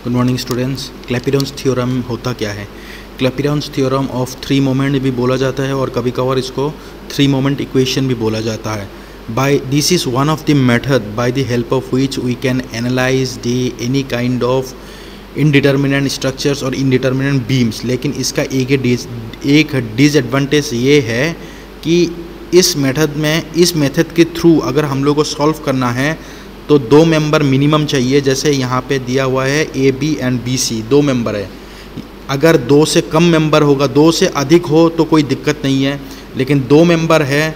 Good morning students. Clapeyron's theorem होता क्या है? Clapeyron's theorem of three moment भी बोला जाता है और कभी कभार इसको थ्री मोमेंट इक्वेशन भी बोला जाता है। By this is one of the method by the help of which we can analyse the any kind of indeterminate structures और इनडिटर्मिनेंट बीम्स। लेकिन इसका एक डिसएडवांटेज ये है कि इस मेथड के थ्रू अगर हम लोग को सॉल्व करना है तो दो मेंबर मिनिमम चाहिए। जैसे यहाँ पे दिया हुआ है A B and B C, दो मेंबर है। अगर दो से कम मेंबर होगा, दो से अधिक हो तो कोई दिक्कत नहीं है, लेकिन दो मेंबर है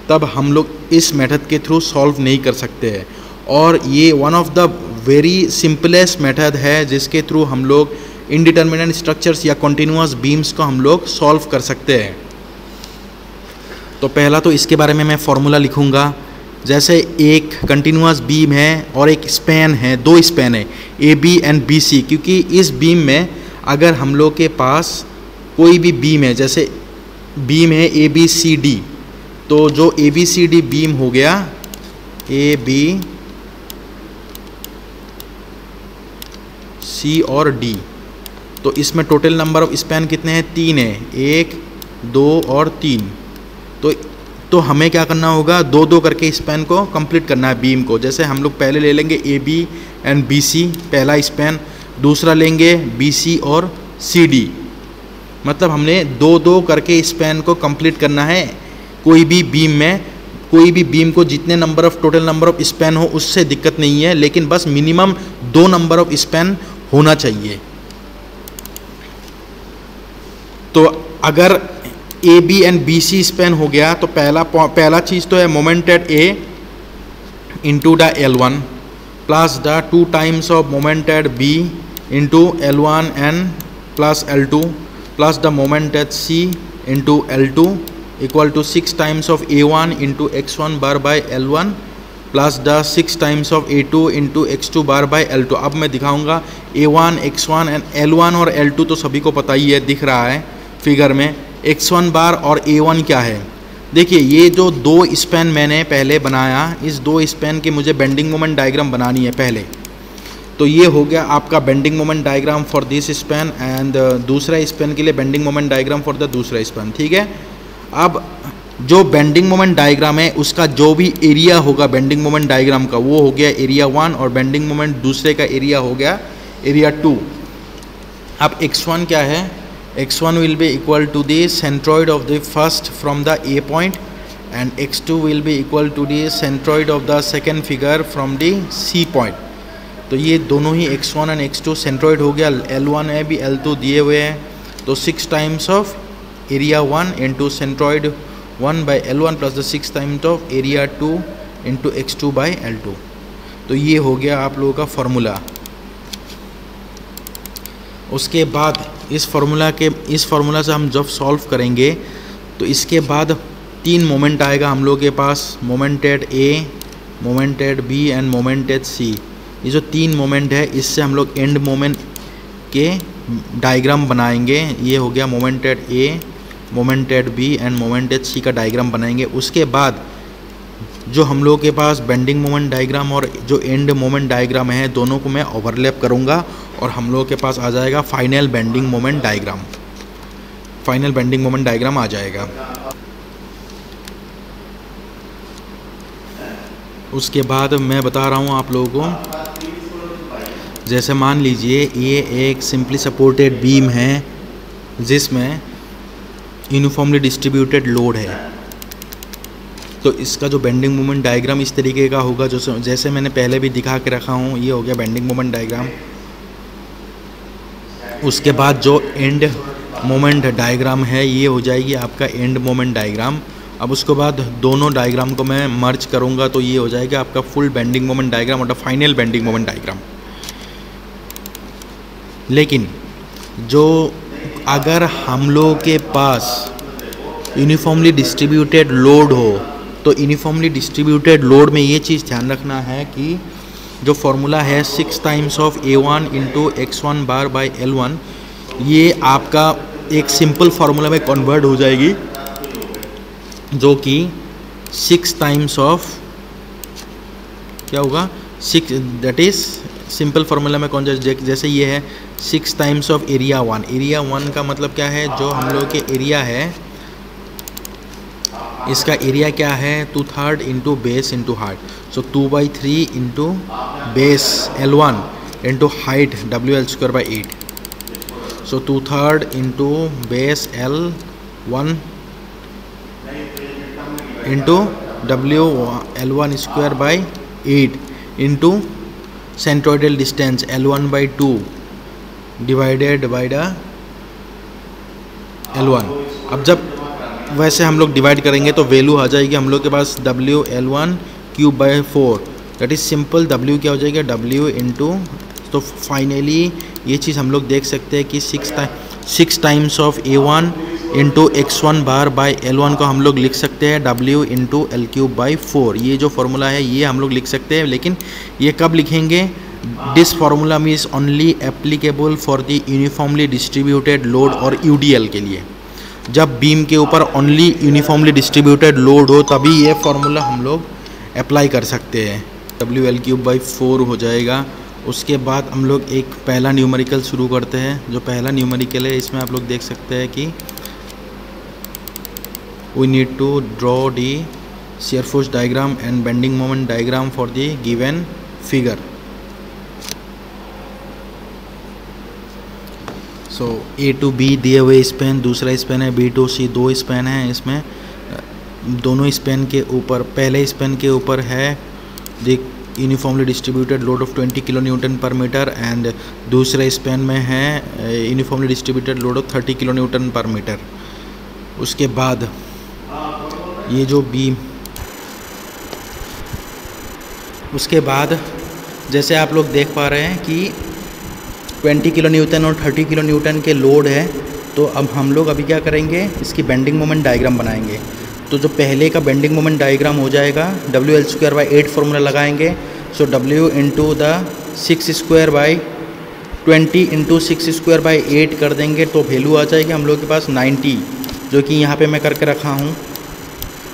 तब हम लोग इस मेथड के थ्रू सॉल्व नहीं कर सकते हैं। और ये one of the very simplest method है जिसके थ्रू हम लोग इनडिटर्मिनेंट स्ट्रक्चर्स या कॉन्टिन्यूअस बीम्स को हम लोग सॉल्व कर सकते हैं। तो पहला तो इसके बारे में मैं फॉर्मूला लिखूँगा। जैसे एक कंटिन्यूअस बीम है और एक स्पैन है, दो स्पैन है A B and B C. क्योंकि इस बीम में अगर हम लोग के पास कोई भी बीम है, जैसे बीम है ए बी सी डी, तो जो A B C D beam हो गया ए बी सी और डी, तो इसमें टोटल नंबर ऑफ स्पैन कितने हैं? तीन है, एक दो और तीन। तो हमें क्या करना होगा? दो दो करके स्पैन को कंप्लीट करना है बीम को। जैसे हम लोग पहले ले लेंगे A B and B C पहला स्पैन, दूसरा लेंगे बी सी और सी डी। मतलब हमने दो दो करके स्पैन को कंप्लीट करना है। कोई भी बीम में, कोई भी बीम को जितने number of total number of span हो उससे दिक्कत नहीं है, लेकिन बस मिनिमम दो नंबर ऑफ स्पैन होना चाहिए। तो अगर A B and B C span हो गया तो पहला चीज़ तो है moment at A into the L1 plus the 2 times of moment at B into L1 and plus L2 plus the moment at C into L2 equal to 6 times of A1 into x1 bar by L1 plus the 6 times of A2 into x2 bar by L2। अब मैं दिखाऊंगा A1, x1 and L1 और L2 तो सभी को पता ही है, दिख रहा है फिगर में। x1 बार और A1 क्या है? देखिए, ये जो दो स्पैन मैंने पहले बनाया, इस दो स्पैन की मुझे बेंडिंग मोमेंट डायग्राम बनानी है पहले। तो ये हो गया आपका bending moment diagram for this span and दूसरा स्पैन के लिए bending moment diagram for the दूसरा स्पैन, ठीक है। अब जो बेंडिंग मोमेंट डायग्राम है उसका जो भी एरिया होगा बेंडिंग मोमेंट डायग्राम का, वो हो गया एरिया 1 और बेंडिंग मोमेंट दूसरे का एरिया हो गया एरिया 2। अब x1 क्या है? x1 will be equal to the centroid of the first from the A point and x2 will be equal to the centroid of the second figure from the C point। तो ये दोनों ही x1 and x2 centroid हो गया। L1 है भी L2 दिए हुए हैं, तो 6 times of area 1 into centroid 1 by L1 plus the 6 times of area 2 into x2 by L2। तो ये हो गया आप लोगों का फॉर्मूला। उसके बाद इस फार्मूला से हम जब सॉल्व करेंगे तो इसके बाद तीन मोमेंट आएगा हम लोग के पास, moment at A, moment at B and moment at C. ये जो तीन मोमेंट है इससे हम लोग एंड मोमेंट के डायग्राम बनाएंगे। ये हो गया moment at A, moment at B and moment at C का डायग्राम बनाएंगे। उसके बाद जो हम लोग के पास बेंडिंग मोमेंट डायग्राम और जो एंड मोमेंट डायग्राम है दोनों को मैं ओवरलैप करूँगा और हम लोग के पास आ जाएगा final bending moment diagram. Final bending moment diagram आ जाएगा। उसके बाद मैं बता रहा हूँ आप लोगों को, जैसे मान लीजिए ये एक सिंपली सपोर्टेड बीम है जिसमें यूनिफॉर्मली डिस्ट्रीब्यूटेड लोड है। तो इसका जो बेंडिंग मोमेंट डायग्राम इस तरीके का होगा, जो जैसे मैंने पहले भी दिखा के रखा हूँ। ये हो गया बेंडिंग मोमेंट डायग्राम। उसके बाद जो एंड मोमेंट डायग्राम है ये हो जाएगी आपका एंड मोमेंट डायग्राम। अब उसके बाद दोनों डायग्राम को मैं मर्ज करूँगा तो ये हो जाएगा आपका फुल बेंडिंग मोमेंट डायग्राम और फाइनल बेंडिंग मोमेंट डायग्राम। लेकिन जो अगर हम लोग के पास यूनिफॉर्मली डिस्ट्रीब्यूटेड लोड हो तो यूनिफॉर्मली डिस्ट्रीब्यूटेड लोड में ये चीज़ ध्यान रखना है कि जो फॉर्मूला है 6 times of A1 into x1 bar by L1, ये आपका एक सिंपल फार्मूला में कन्वर्ट हो जाएगी, जो कि 6 टाइम्स ऑफ क्या होगा 6, दैट इज़ सिंपल फार्मूला में कौन सा, जैसे ये है 6 टाइम्स ऑफ एरिया 1। एरिया 1 का मतलब क्या है, जो हम लोग के एरिया है, इसका एरिया क्या है 2/3 into base into height. So 2/3 into base L1 into height WL²/8। So 2/3 into base L1 into WL1² into centroidal distance L1/2 divided by the L1। अब जब वैसे हम लोग डिवाइड करेंगे तो वैल्यू आ जाएगी हम लोग के पास WL1³/4। That is simple, W क्या हो जाएगा W इंटू, तो फाइनली ये चीज़ हम लोग देख सकते हैं कि 6 times of A1 into x1 bar by L1 को हम लोग लिख सकते हैं W इंटू L³/4। ये जो फार्मूला है ये हम लोग लिख सकते हैं, लेकिन ये कब लिखेंगे, this formula means only applicable for the uniformly distributed load और UDL के लिए। जब बीम के ऊपर ओनली यूनिफॉर्मली डिस्ट्रीब्यूटेड लोड हो तभी ये फार्मूला हम लोग अप्लाई कर सकते हैं। WL³/4 हो जाएगा। उसके बाद हम लोग एक पहला न्यूमेरिकल शुरू करते हैं। जो पहला न्यूमेरिकल है इसमें आप लोग देख सकते हैं कि we need to draw the shear force diagram and bending moment diagram for the given figure. So A to B दिए हुए स्पेन, दूसरा स्पेन है B to C, 2 स्पेन है। इसमें दोनों स्पेन के ऊपर, पहले स्पेन के ऊपर है the uniformly distributed load of 20 kN/m and दूसरे स्पेन में है uniformly distributed load of 30 kN/m। उसके बाद ये जो बीम, उसके बाद जैसे आप लोग देख पा रहे हैं कि 20 kN और 30 kN के लोड है, तो अब हम लोग अभी क्या करेंगे, इसकी बेंडिंग मोमेंट डायग्राम बनाएंगे। तो जो पहले का बेंडिंग मोमेंट डायग्राम हो जाएगा WL²/8 फार्मूला लगाएंगे। सो W इंटू द 6²/20 इंटू 6²/8 कर देंगे तो वैल्यू आ जाएगी हम लोग के पास 90, जो कि यहाँ पे मैं करके रखा हूँ।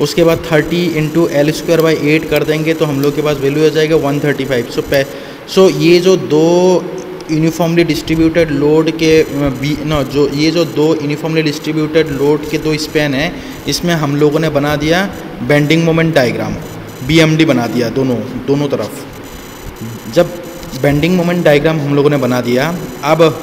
उसके बाद 30 इंटू L²/8 कर देंगे तो हम लोग के पास वैल्यू आ जाएगा 135। सो ये जो दो यूनिफॉर्मली डिस्ट्रीब्यूटेड लोड के ये जो दो यूनिफॉर्मली डिस्ट्रीब्यूटेड लोड के दो स्पैन है, इसमें हम लोगों ने बना दिया बेंडिंग मोमेंट डायग्राम, BMD बना दिया दोनों तरफ। जब बेंडिंग मोमेंट डायग्राम हम लोगों ने बना दिया, अब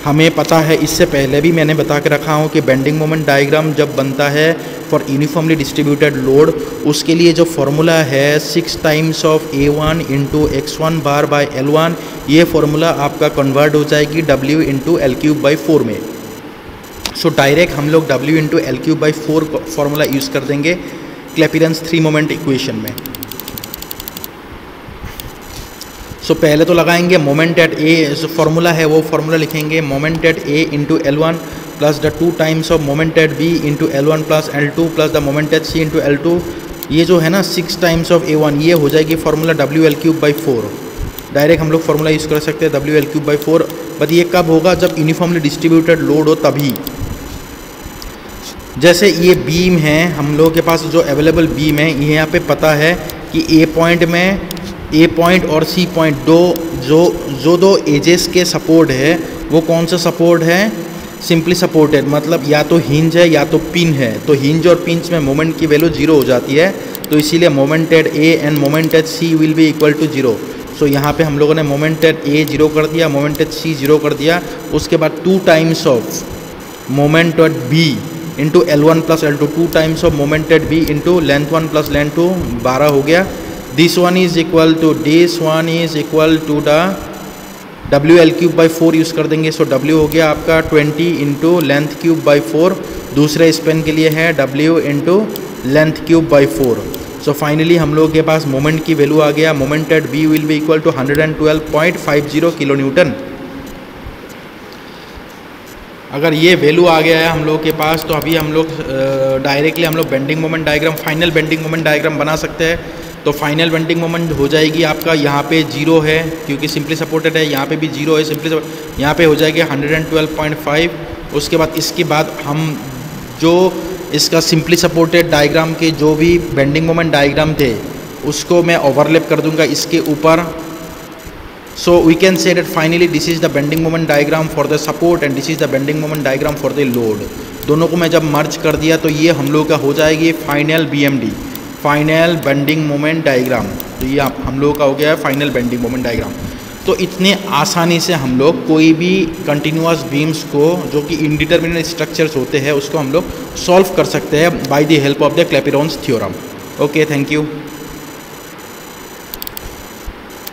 हमें पता है, इससे पहले भी मैंने बता के रखा हूँ कि बेंडिंग मोमेंट डायग्राम जब बनता है फॉर यूनिफॉर्मली डिस्ट्रीब्यूटेड लोड, उसके लिए जो फार्मूला है 6 times of A1 into x1 bar by L1, ये फार्मूला आपका कन्वर्ट हो जाएगी W इंटू L³/4 में। सो डायरेक्ट हम लोग W into L³/4 formula use कर देंगे क्लैपिरन्स 3 मोमेंट इक्वेशन में। सो पहले तो लगाएंगे मोमेंट एट A, जो फार्मूला है वो फार्मूला लिखेंगे moment at A into L1 plus the 2 times of moment at B into L1 plus L2 plus the moment at C into L2। ये जो है ना 6 टाइम्स ऑफ A1, ये हो जाएगी फार्मूला WL³/4। डायरेक्ट हम लोग फार्मूला यूज़ कर सकते हैं WL³/4, बट ये कब होगा, जब यूनिफॉर्मली डिस्ट्रीब्यूटेड लोड हो तभी। जैसे ये बीम है, हम लोगों के पास जो अवेलेबल बीम है, ये यहाँ पे पता है कि A पॉइंट और C पॉइंट जो दो एजेस के सपोर्ट है, वो कौन सा सपोर्ट है, सिंपली सपोर्टेड, मतलब या तो हिंज है या तो पिन है। तो हिंज और पिंच में मोमेंट की वैल्यू 0 हो जाती है, तो इसीलिए moment at A and moment at C will be equal to 0। So यहाँ पे हम लोगों ने मोमेंट एट A 0 कर दिया, मोमेंट एट C 0 कर दिया। उसके बाद 2 times of moment at B into L1 plus L2, 2 times of moment at B into length 1 plus length 2, 12 हो गया। This one is equal to the WL³/4 use कर देंगे। सो W हो गया आपका 20 इंटू लेंथ³/4, दूसरे स्पेन के लिए है W into length. So finally हम लोग के पास मोमेंट की वैल्यू आ गया, moment at B will be equal to 112.50 kN। अगर ये वैल्यू आ गया है हम लोग के पास, तो अभी हम लोग डायरेक्टली हम लोग bending moment diagram, final bending moment diagram बना सकते हैं। तो फाइनल बेंडिंग मोमेंट हो जाएगी आपका, यहाँ पे 0 है क्योंकि सिंपली सपोर्टेड है, यहाँ पे भी 0 है सिंपली, यहाँ पे हो जाएगी 112.5। उसके बाद इसके बाद हम जो इसका सिंपली सपोर्टेड डायग्राम के जो भी बेंडिंग मोमेंट डायग्राम थे, उसको मैं ओवरलैप कर दूंगा इसके ऊपर। So we can say that finally this is the bending moment diagram for the support and this is the bending moment diagram for the load. दोनों को मैं जब मर्ज कर दिया तो ये हम लोग का हो जाएगी final BMD, final bending moment diagram. तो ये हम लोग का हो गया है फाइनल बेंडिंग मोमेंट डायग्राम। तो इतने आसानी से हम लोग कोई भी कंटिन्यूअस बीम्स को जो कि इंडिटरमिनेट स्ट्रक्चर्स होते हैं उसको हम लोग सॉल्व कर सकते हैं by the help of the Clapeyron's theorem. Okay, thank you.